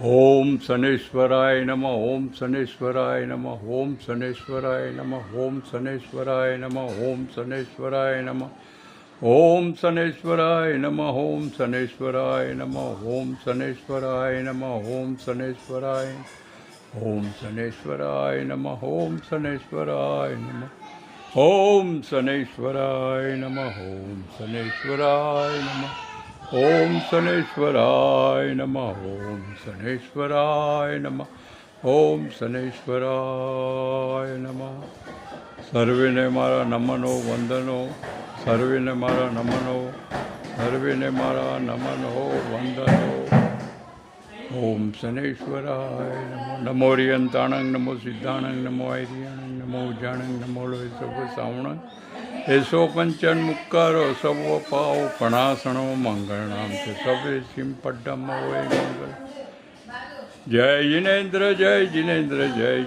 ઓમ શનેશ્વરાય નમઃ. ઓમ શનેશ્વરાય નમઃ. ઓમ શનેશ્વરાય નમઃ. ઓમ શનેશ્વરાય નમઃ. ઓમ શનેશ્વરાય નમઃ. ઓમ શનેશ્વરાય નમઃ. ઓમ શનેશ્વરાય નમઃ. ઓમ શનેશ્વરાય નમઃ. ઓમ શનેશ્વરાય. ઓમ શનેશ્વરાય નમઃ. ઓમ શનેશ્વરાય નમઃ. ઓમ શનેશ્વરાય નમઃ. ઓમ શનેશ્વરાય નમઃ. ઓમ શનેશ્વરાય નમઃ. ઓમ શનેશ્વરાય નમઃ. ઓમ શનેશ્વરાય નમઃ. સર્વેને મારા નમનો વંદનો. સર્વેને મારા નમનો. સર્વેને મારા નમનો વંદનો. ઓમ શનેશ્વરાય નમઃ. નમો રિયંતાણંગ. નમો સિદ્ધાણંગ. નમો આયર્યાણંગ. નમો ઉજાણંગ. નમો લોય સર્વ સાવણંગ. એસો પંચન મુક્કારો સર્વ પાવ પણાસણો મંગળનામ છે સવે સિમ પડ્ડમ હોય મંગળ. જય જિનેન્દ્ર. જય જિનેન્દ્ર. જય